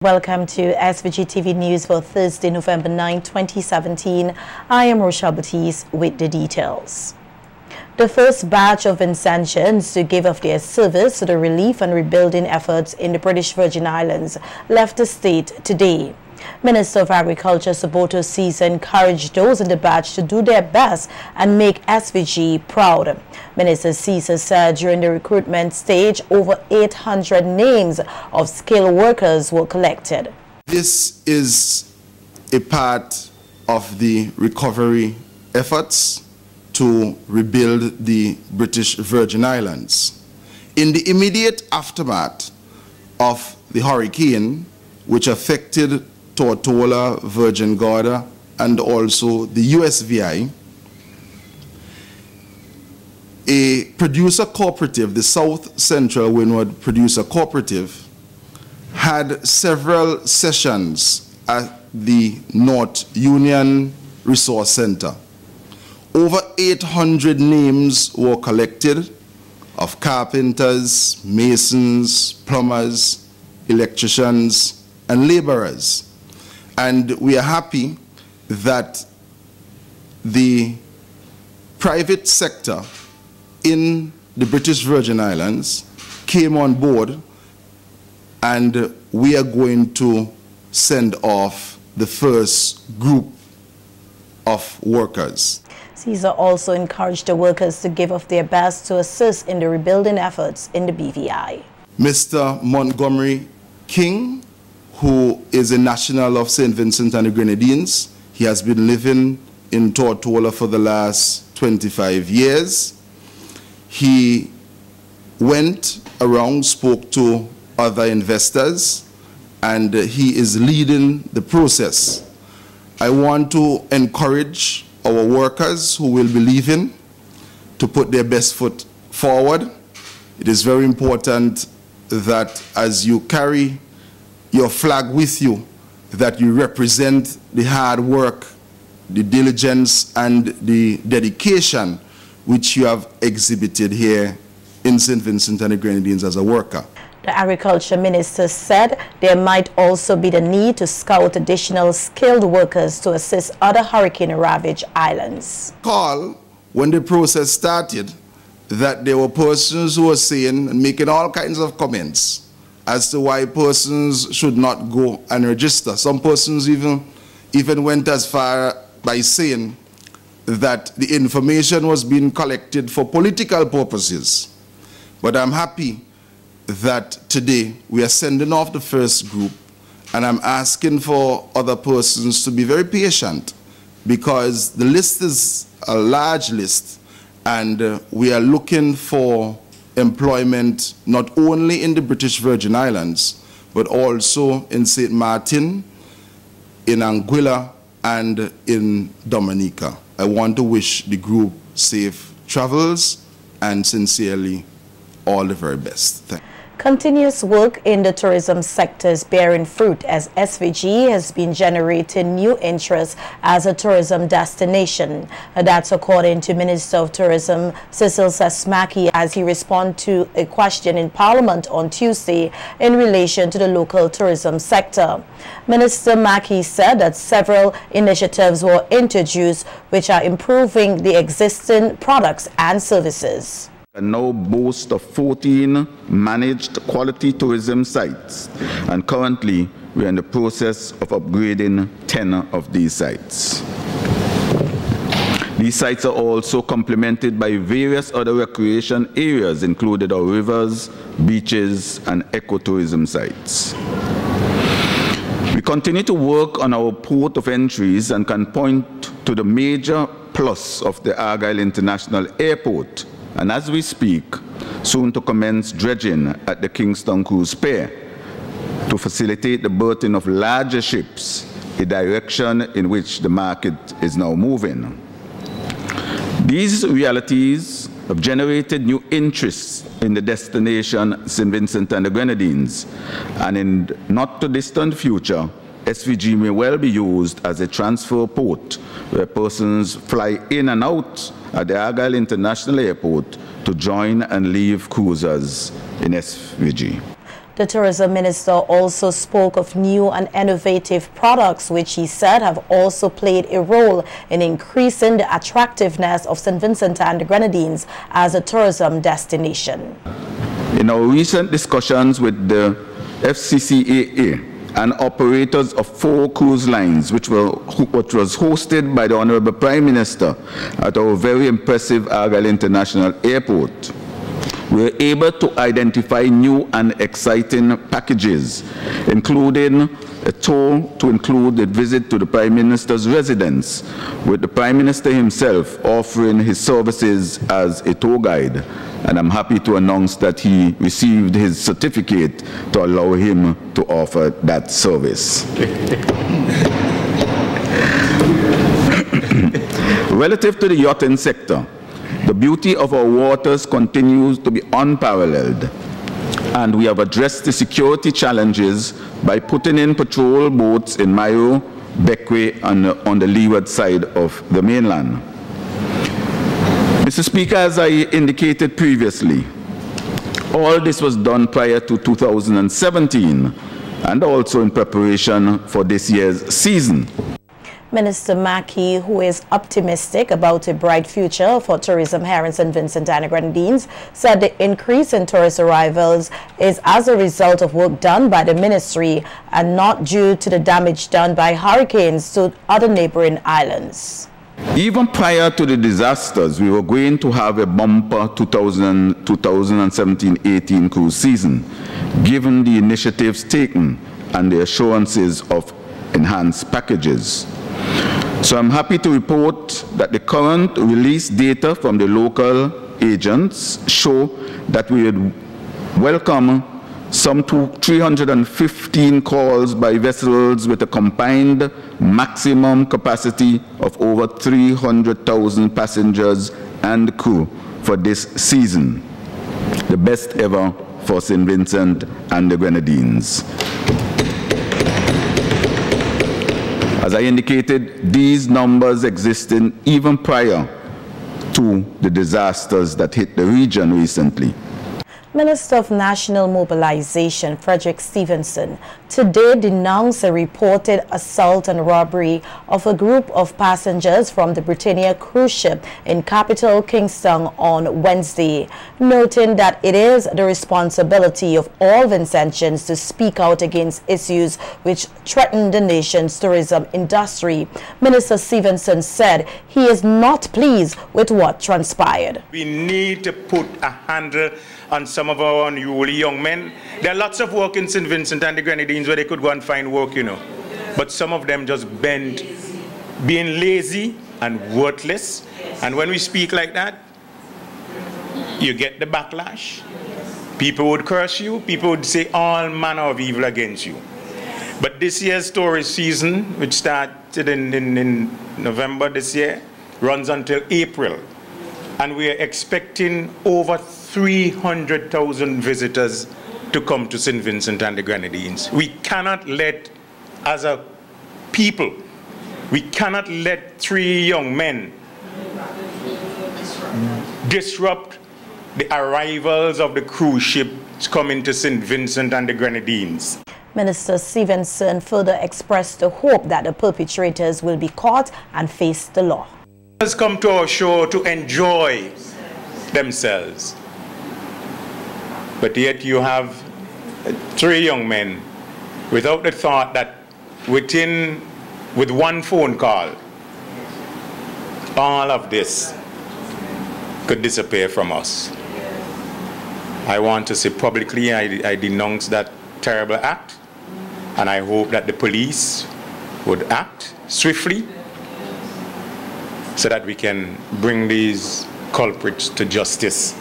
Welcome to SVG-TV News for Thursday, November 9, 2017. I am Rochelle Baptiste with the details. The first batch of Vincentians to give of their service to the relief and rebuilding efforts in the British Virgin Islands left the state today. Minister of Agriculture Suboto Ceesay encouraged those in the batch to do their best and make SVG proud. Minister Ceesay said during the recruitment stage, over 800 names of skilled workers were collected. This is a part of the recovery efforts to rebuild the British Virgin Islands. In the immediate aftermath of the hurricane, which affected Tortola, Virgin Gorda, and also the USVI, a producer cooperative, the South Central Windward Producer Cooperative, had several sessions at the North Union Resource Center. Over 800 names were collected of carpenters, masons, plumbers, electricians, and laborers. And we are happy that the private sector in the British Virgin Islands came on board, and we are going to send off the first group of workers. Ceesay also encouraged the workers to give of their best to assist in the rebuilding efforts in the BVI. Mr. Montgomery King, who is a national of St. Vincent and the Grenadines, he has been living in Tortola for the last 25 years. He went around, spoke to other investors, and he is leading the process. I want to encourage our workers who will be leaving to put their best foot forward. It is very important that as you carry your flag with you, that you represent the hard work, the diligence, and the dedication which you have exhibited here in St. Vincent and the Grenadines as a worker. The Agriculture Minister said there might also be the need to scout additional skilled workers to assist other hurricane-ravaged islands. Call, when the process started, that there were persons who were saying and making all kinds of comments as to why persons should not go and register. Some persons even went as far by saying that the information was being collected for political purposes. But I'm happy that today we are sending off the first group, and I'm asking for other persons to be very patient, because the list is a large list, and we are looking for employment not only in the British Virgin Islands, but also in St. Martin, in Anguilla, and in Dominica. I want to wish the group safe travels and sincerely all the very best. Thank you. Continuous work in the tourism sector is bearing fruit as SVG has been generating new interest as a tourism destination. That's according to Minister of Tourism Cecil Sesmaki as he responded to a question in Parliament on Tuesday in relation to the local tourism sector. Minister Maki said that several initiatives were introduced which are improving the existing products and services. And now boast of 14 managed quality tourism sites, and currently we are in the process of upgrading 10 of these sites. These sites are also complemented by various other recreation areas, including our rivers, beaches, and ecotourism sites. We continue to work on our port of entries and can point to the major plus of the Argyle International Airport, and as we speak, soon to commence dredging at the Kingston Cruise Pier to facilitate the berthing of larger ships, a direction in which the market is now moving. These realities have generated new interest in the destination St. Vincent and the Grenadines, and in the not too distant future, SVG may well be used as a transfer port where persons fly in and out at the Argyle International Airport to join and leave cruisers in SVG. The tourism minister also spoke of new and innovative products which he said have also played a role in increasing the attractiveness of St. Vincent and the Grenadines as a tourism destination. In our recent discussions with the FCCAA and operators of 4 cruise lines, which was hosted by the Honorable Prime Minister at our very impressive Argyle International Airport, we were able to identify new and exciting packages, including a tour to include a visit to the Prime Minister's residence, with the Prime Minister himself offering his services as a tour guide. And I'm happy to announce that he received his certificate to allow him to offer that service. Relative to the yachting sector, the beauty of our waters continues to be unparalleled, and we have addressed the security challenges by putting in patrol boats in Mayo, Beckway, and on the leeward side of the mainland. Mr. Speaker, as I indicated previously, all this was done prior to 2017 and also in preparation for this year's season. Minister Mackey, who is optimistic about a bright future for tourism here in St. Vincent and the Grenadines, said the increase in tourist arrivals is as a result of work done by the ministry and not due to the damage done by hurricanes to other neighboring islands. Even prior to the disasters, we were going to have a bumper 2017-18 cruise season, given the initiatives taken and the assurances of enhanced packages. So I'm happy to report that the current release data from the local agents show that we would welcome some 315 calls by vessels with a combined maximum capacity of over 300,000 passengers and crew for this season, the best ever for St. Vincent and the Grenadines. As I indicated, these numbers existed even prior to the disasters that hit the region recently. Minister of National Mobilization, Frederick Stevenson, today denounced a reported assault and robbery of a group of passengers from the Britannia cruise ship in capital Kingston on Wednesday, noting that it is the responsibility of all Vincentians to speak out against issues which threaten the nation's tourism industry. Minister Stevenson said he is not pleased with what transpired. We need to put a handle on some of our unruly young men. There are lots of work in St. Vincent and the Grenadines where they could go and find work, you know. But some of them just bend, being lazy and worthless. And when we speak like that, you get the backlash. People would curse you. People would say all manner of evil against you. But this year's tourist season, which started in November this year, runs until April. And we are expecting over 300,000 visitors to come to St. Vincent and the Grenadines. We cannot let, as a people, we cannot let 3 young men disrupt the arrivals of the cruise ships coming to St. Vincent and the Grenadines. Minister Stevenson further expressed the hope that the perpetrators will be caught and face the law. Has come to our shore to enjoy themselves, but yet you have 3 young men without the thought that with one phone call all of this could disappear from us. I want to say publicly I denounce that terrible act, and I hope that the police would act swiftly so that we can bring these culprits to justice,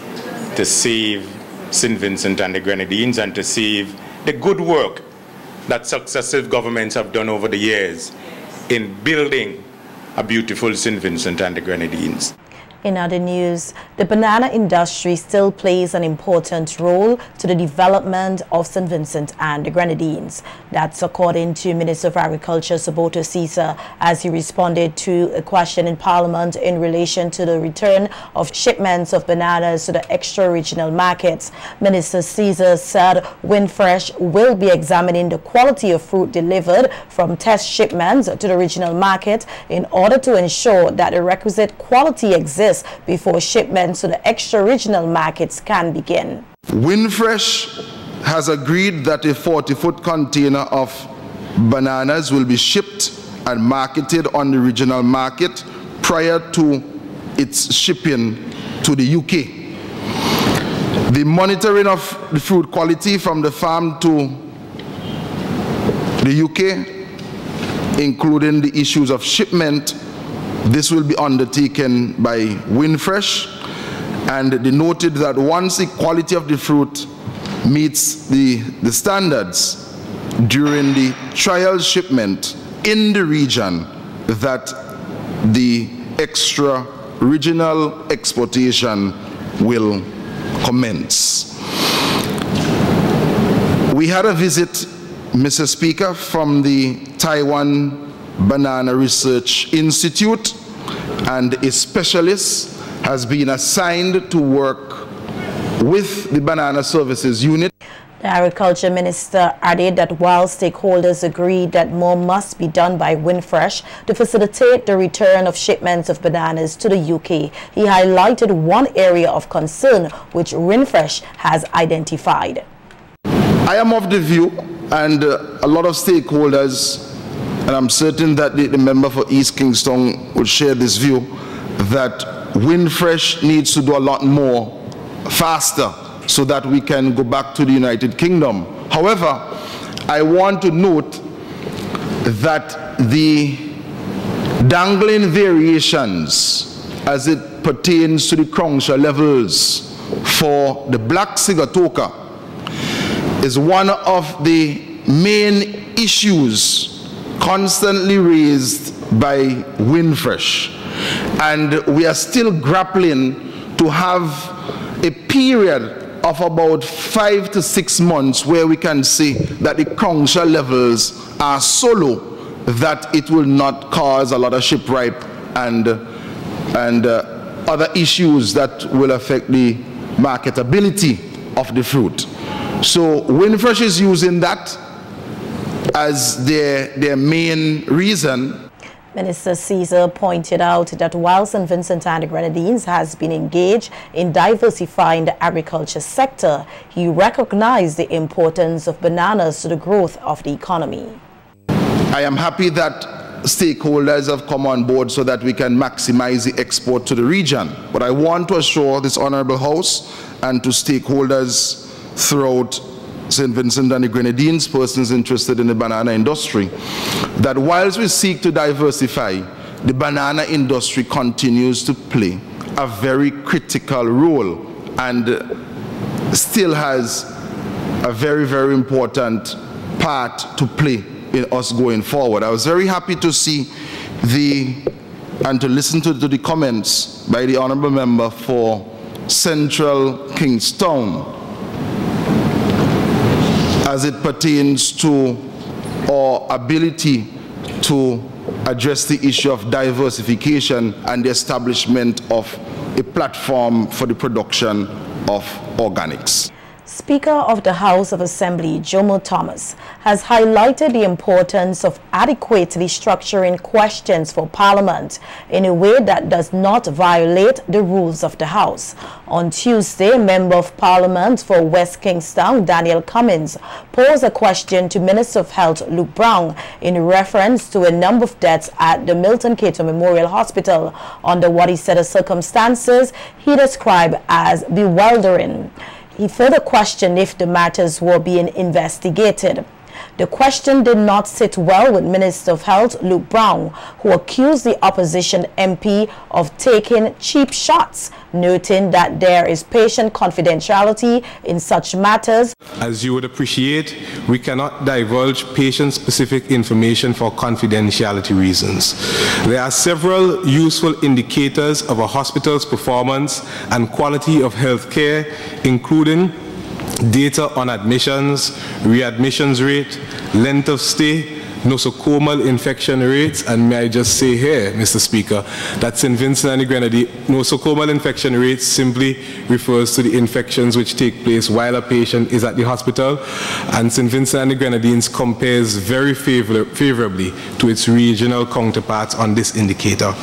to save St. Vincent and the Grenadines and to save the good work that successive governments have done over the years in building a beautiful St. Vincent and the Grenadines. In other news, the banana industry still plays an important role to the development of St. Vincent and the Grenadines. That's according to Minister of Agriculture Saboto Caesar as he responded to a question in Parliament in relation to the return of shipments of bananas to the extra-regional markets. Minister Caesar said Windfresh will be examining the quality of fruit delivered from test shipments to the regional market in order to ensure that the requisite quality exists before shipments to the extra-regional markets can begin. Windfresh has agreed that a 40-foot container of bananas will be shipped and marketed on the regional market prior to its shipping to the UK. The monitoring of the fruit quality from the farm to the UK, including the issues of shipment, this will be undertaken by Windfresh, and they noted that once the quality of the fruit meets the standards during the trial shipment in the region, that the extra regional exportation will commence. We had a visit, Mr. Speaker, from the Taiwan Banana Research Institute, and a specialist has been assigned to work with the Banana Services Unit. The Agriculture Minister added that while stakeholders agreed that more must be done by Windfresh to facilitate the return of shipments of bananas to the UK, he highlighted one area of concern which Windfresh has identified. I am of the view, and a lot of stakeholders, and I'm certain that the member for East Kingston will share this view, that Windfresh needs to do a lot more faster so that we can go back to the United Kingdom. However, I want to note that the dangling variations as it pertains to the Cronshaw levels for the black sigatoka is one of the main issues constantly raised by Windfresh, and we are still grappling to have a period of about 5 to 6 months where we can see that the Cronshaw levels are so low that it will not cause a lot of shipwreck and other issues that will affect the marketability of the fruit. So Windfresh is using that as their main reason. Minister Caesar pointed out that while St. Vincent and the Grenadines has been engaged in diversifying the agriculture sector, he recognized the importance of bananas to the growth of the economy. I am happy that stakeholders have come on board so that we can maximize the export to the region. But I want to assure this Honorable House and to stakeholders throughout St. Vincent and the Grenadines, persons interested in the banana industry, that whilst we seek to diversify, the banana industry continues to play a very critical role and still has a very, very important part to play in us going forward. I was very happy to see and to listen to the comments by the Honourable Member for Central Kingstown as it pertains to our ability to address the issue of diversification and the establishment of a platform for the production of organics. Speaker of the House of Assembly, Jomo Thomas, has highlighted the importance of adequately structuring questions for Parliament in a way that does not violate the rules of the House. On Tuesday, Member of Parliament for West Kingstown, Daniel Cummins, posed a question to Minister of Health, Luke Brown, in reference to a number of deaths at the Milton Cato Memorial Hospital under what he said are circumstances he described as bewildering. He further questioned if the matters were being investigated. The question did not sit well with Minister of Health Luke Brown, who accused the opposition MP of taking cheap shots, noting that there is patient confidentiality in such matters. As you would appreciate, we cannot divulge patient-specific information for confidentiality reasons. There are several useful indicators of a hospital's performance and quality of health care, including data on admissions, readmissions rate, length of stay, nosocomial infection rates, and may I just say here, Mr. Speaker, that St. Vincent and the Grenadines, nosocomial infection rates simply refers to the infections which take place while a patient is at the hospital, and St. Vincent and the Grenadines compares very favorably to its regional counterparts on this indicator.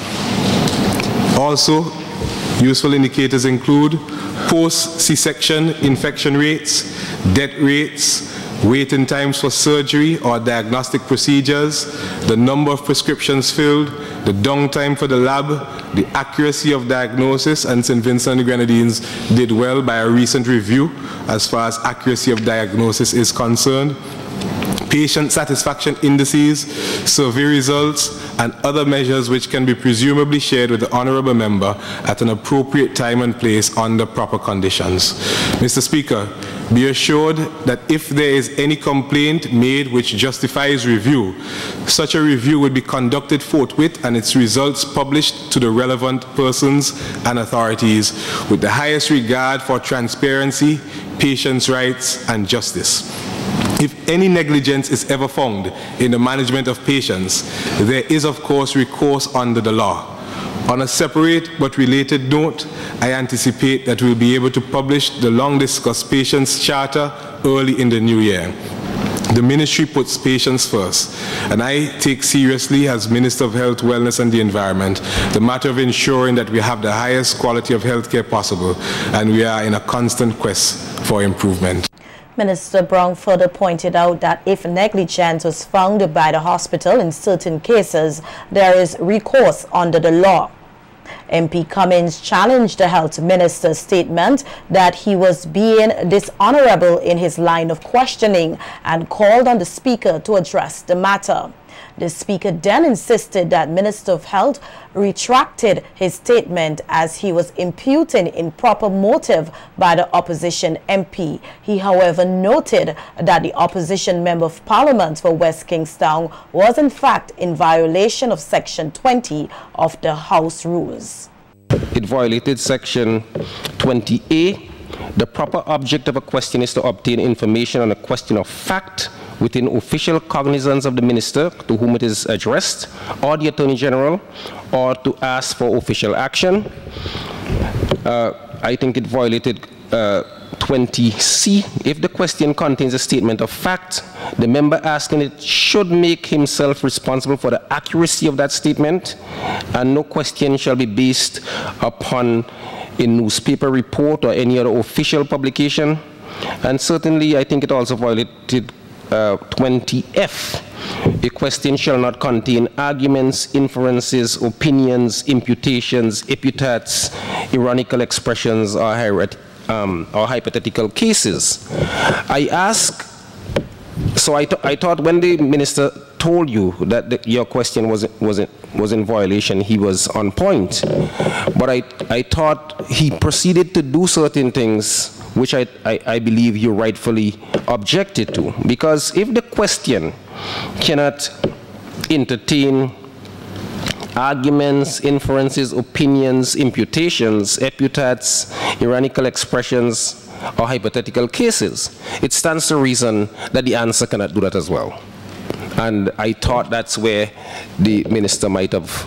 Also, useful indicators include post-C-section infection rates, death rates, waiting times for surgery or diagnostic procedures, the number of prescriptions filled, the downtime for the lab, the accuracy of diagnosis, and St. Vincent and the Grenadines did well by a recent review as far as accuracy of diagnosis is concerned. Patient satisfaction indices, survey results, and other measures which can be presumably shared with the Honourable Member at an appropriate time and place under proper conditions. Mr. Speaker, be assured that if there is any complaint made which justifies review, such a review would be conducted forthwith and its results published to the relevant persons and authorities with the highest regard for transparency, patients' rights, and justice. If any negligence is ever found in the management of patients, there is of course recourse under the law. On a separate but related note, I anticipate that we'll be able to publish the long-discussed patients' charter early in the new year. The ministry puts patients first, and I take seriously as Minister of Health, Wellness and the Environment the matter of ensuring that we have the highest quality of health care possible, and we are in a constant quest for improvement. Minister Brown further pointed out that if negligence was found by the hospital in certain cases, there is recourse under the law. MP Cummins challenged the health minister's statement that he was being dishonorable in his line of questioning and called on the speaker to address the matter. The speaker then insisted that Minister of Health retracted his statement as he was imputing improper motive by the opposition MP. He, however, noted that the opposition Member of Parliament for West Kingstown was in fact in violation of Section 20 of the House Rules. It violated Section 20A. The proper object of a question is to obtain information on a question of fact within official cognizance of the minister to whom it is addressed, or the Attorney General, or to ask for official action. I think it violated 20C. If the question contains a statement of fact, the member asking it should make himself responsible for the accuracy of that statement, and no question shall be based upon a newspaper report or any other official publication. And certainly, I think it also violated 20F. A question shall not contain arguments, inferences, opinions, imputations, epithets, ironical expressions, or hypothetical cases. I ask, so I thought when the minister told you that your question was in violation, he was on point. But I thought he proceeded to do certain things which I believe you rightfully objected to. Because if the question cannot entertain arguments, inferences, opinions, imputations, epithets, ironical expressions, or hypothetical cases, it stands to reason that the answer cannot do that as well. And I thought that's where the minister might have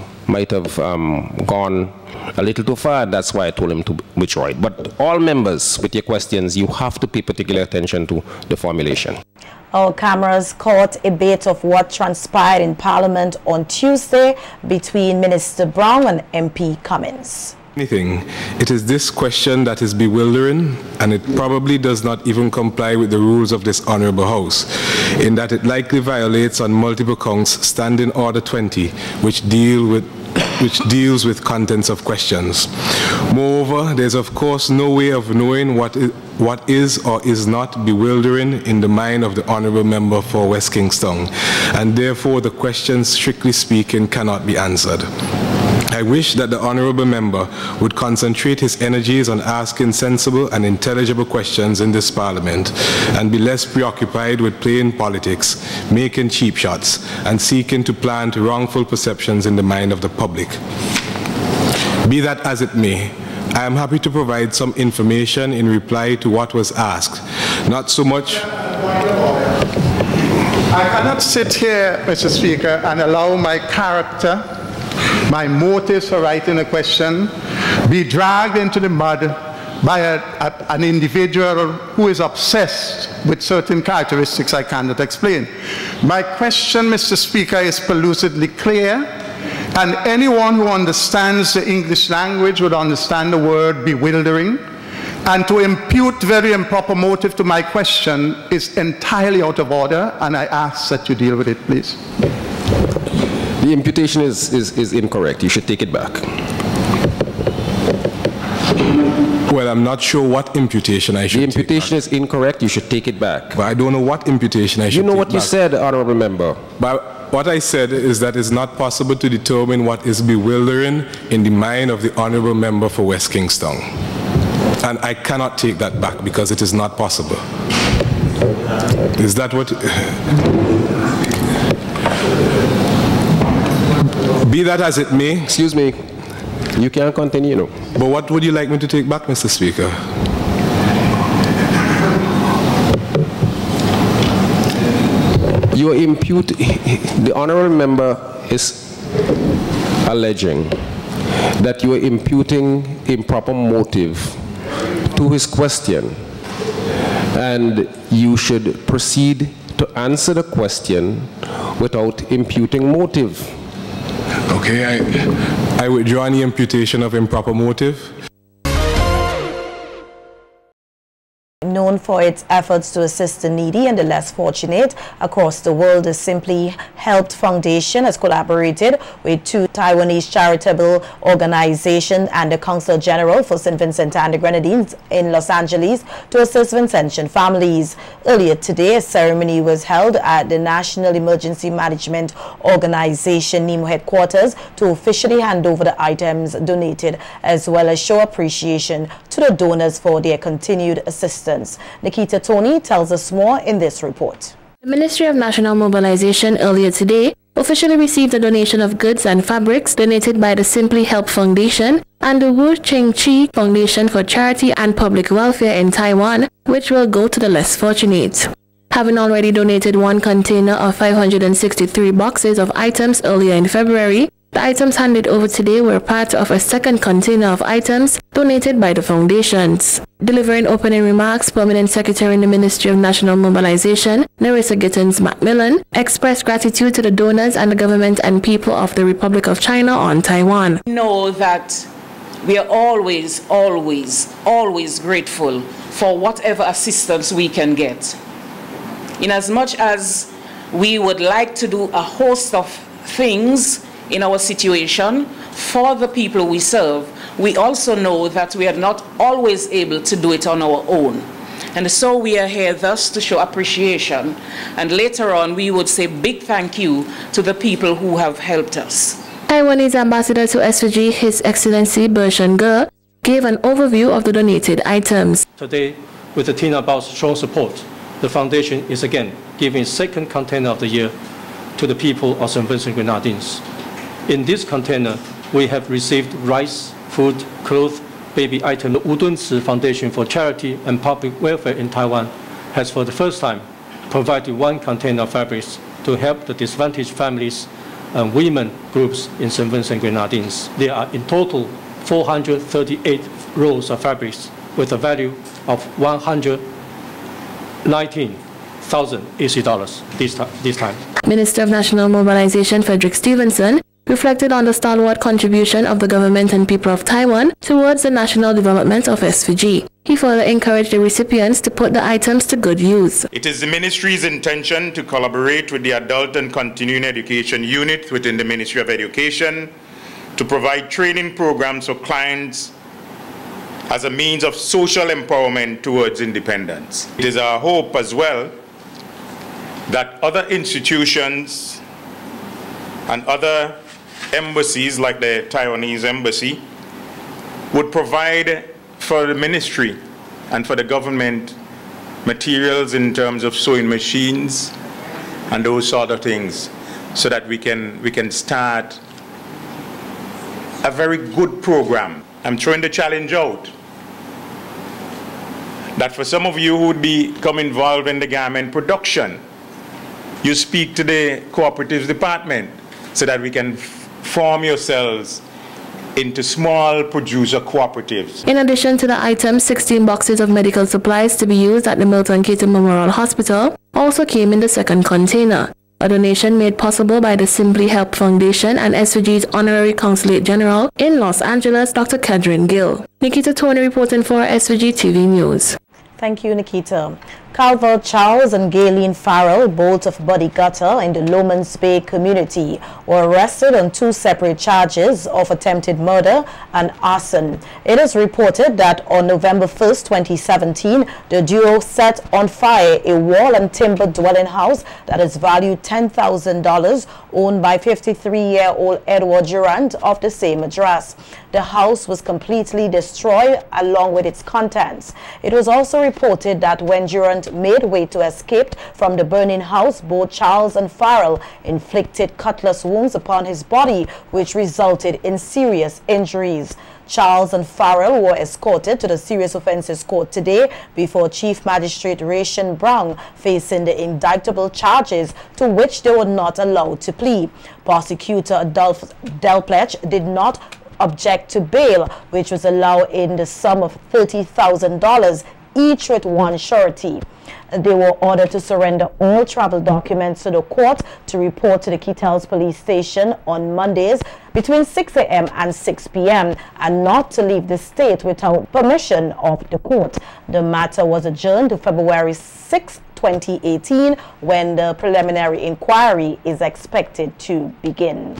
gone a little too far. That's why I told him to withdraw it. But all members, with your questions, you have to pay particular attention to the formulation. Our cameras caught a bit of what transpired in Parliament on Tuesday between Minister Brown and MP Cummins. It is this question that is bewildering, and it probably does not even comply with the rules of this Honourable House, in that it likely violates on multiple counts Standing Order 20, which deal with which deals with contents of questions. Moreover, there's of course no way of knowing what is or is not bewildering in the mind of the Honourable Member for West Kingston, and therefore the questions, strictly speaking, cannot be answered. I wish that the Honourable Member would concentrate his energies on asking sensible and intelligible questions in this Parliament and be less preoccupied with playing politics, making cheap shots, and seeking to plant wrongful perceptions in the mind of the public. Be that as it may, I am happy to provide some information in reply to what was asked. Not so much... I cannot sit here, Mr. Speaker, and allow my character, my motives for writing a question, be dragged into the mud by an individual who is obsessed with certain characteristics I cannot explain. My question, Mr. Speaker, is pellucidly clear, and anyone who understands the English language would understand the word bewildering, and to impute very improper motive to my question is entirely out of order, and I ask that you deal with it, please. The imputation is incorrect. You should take it back. Well, I'm not sure what imputation I should take back. The imputation is incorrect. You should take it back. But I don't know what imputation I should take back. You know what you said, Honourable Member. But what I said is that it's not possible to determine what is bewildering in the mind of the Honourable Member for West Kingston. And I cannot take that back because it is not possible. Is that what... Be that as it may... Excuse me. You can't continue, no. But what would you like me to take back, Mr. Speaker? You impute... The Honourable Member is alleging that you are imputing improper motive to his question, and you should proceed to answer the question without imputing motive. Okay, I withdraw any imputation of improper motive. Known for its efforts to assist the needy and the less fortunate across the world, the Simply Helped Foundation has collaborated with two Taiwanese charitable organizations and the Consul General for St. Vincent and the Grenadines in Los Angeles to assist Vincentian families. Earlier today, a ceremony was held at the National Emergency Management Organization NEMO headquarters to officially hand over the items donated, as well as show appreciation to the donors for their continued assistance. Nikita Tony tells us more in this report. The Ministry of National Mobilization earlier today officially received a donation of goods and fabrics donated by the Simply Help Foundation and the Wu Ching Chi Foundation for Charity and Public Welfare in Taiwan, which will go to the less fortunate. Having already donated one container of 563 boxes of items earlier in February, the items handed over today were part of a second container of items donated by the foundations. Delivering opening remarks, Permanent Secretary in the Ministry of National Mobilization, Nerissa Gittins Macmillan, expressed gratitude to the donors and the government and people of the Republic of China on Taiwan. Know that we are always grateful for whatever assistance we can get. In as much as we would like to do a host of things in our situation for the people we serve, we also know that we are not always able to do it on our own. And so we are here thus to show appreciation, and later on we would say big thank you to the people who have helped us. Taiwanese Ambassador to SVG, His Excellency Bershan Ge, gave an overview of the donated items. Today, with the Tina Bao's strong support, the Foundation is again giving its second container of the year to the people of St. Vincent Grenadines. In this container, we have received rice, food, clothes, baby items. The Wu Dunci Foundation for Charity and Public Welfare in Taiwan has for the first time provided one container of fabrics to help the disadvantaged families and women groups in St. Vincent Grenadines. There are in total 438 rolls of fabrics with a value of 119,000 AC dollars this time. Minister of National Mobilization Frederick Stevenson reflected on the stalwart contribution of the government and people of Taiwan towards the national development of SVG. He further encouraged the recipients to put the items to good use. It is the Ministry's intention to collaborate with the Adult and Continuing Education Unit within the Ministry of Education to provide training programs for clients as a means of social empowerment towards independence. It is our hope as well that other institutions and other embassies like the Taiwanese embassy would provide for the ministry and for the government materials in terms of sewing machines and those sort of things, so that we can start a very good program. I'm throwing the challenge out that for some of you who would become involved in the garment production, you speak to the cooperatives department so that we can form yourselves into small producer cooperatives. In addition to the items, 16 boxes of medical supplies to be used at the Milton Keaton Memorial Hospital also came in the second container. A donation made possible by the Simply Help Foundation and SVG's Honorary Consulate General in Los Angeles, Dr. Kedrin Gill. Nikita Tony reporting for SVG-TV News. Thank you, Nikita. Calvert Charles and Gayleen Farrell, both of Buddy Gutter in the Lomans Bay community, were arrested on 2 separate charges of attempted murder and arson. It is reported that on November 1st, 2017, the duo set on fire a wall and timber dwelling house that is valued $10,000, owned by 53-year-old Edward Durant of the same address. The house was completely destroyed along with its contents. It was also reported that when Durant made way to escape from the burning house, both Charles and Farrell inflicted cutlass wounds upon his body, which resulted in serious injuries. Charles and Farrell were escorted to the Serious Offences Court today before Chief Magistrate Ration Brown, facing the indictable charges to which they were not allowed to plead. Prosecutor Adolph Delpech did not object to bail, which was allowed in the sum of $30,000, each with one surety. They were ordered to surrender all travel documents to the court to report to the Kettles police station on Mondays between 6 a.m. and 6 p.m. and not to leave the state without permission of the court. The matter was adjourned to February 6, 2018, when the preliminary inquiry is expected to begin.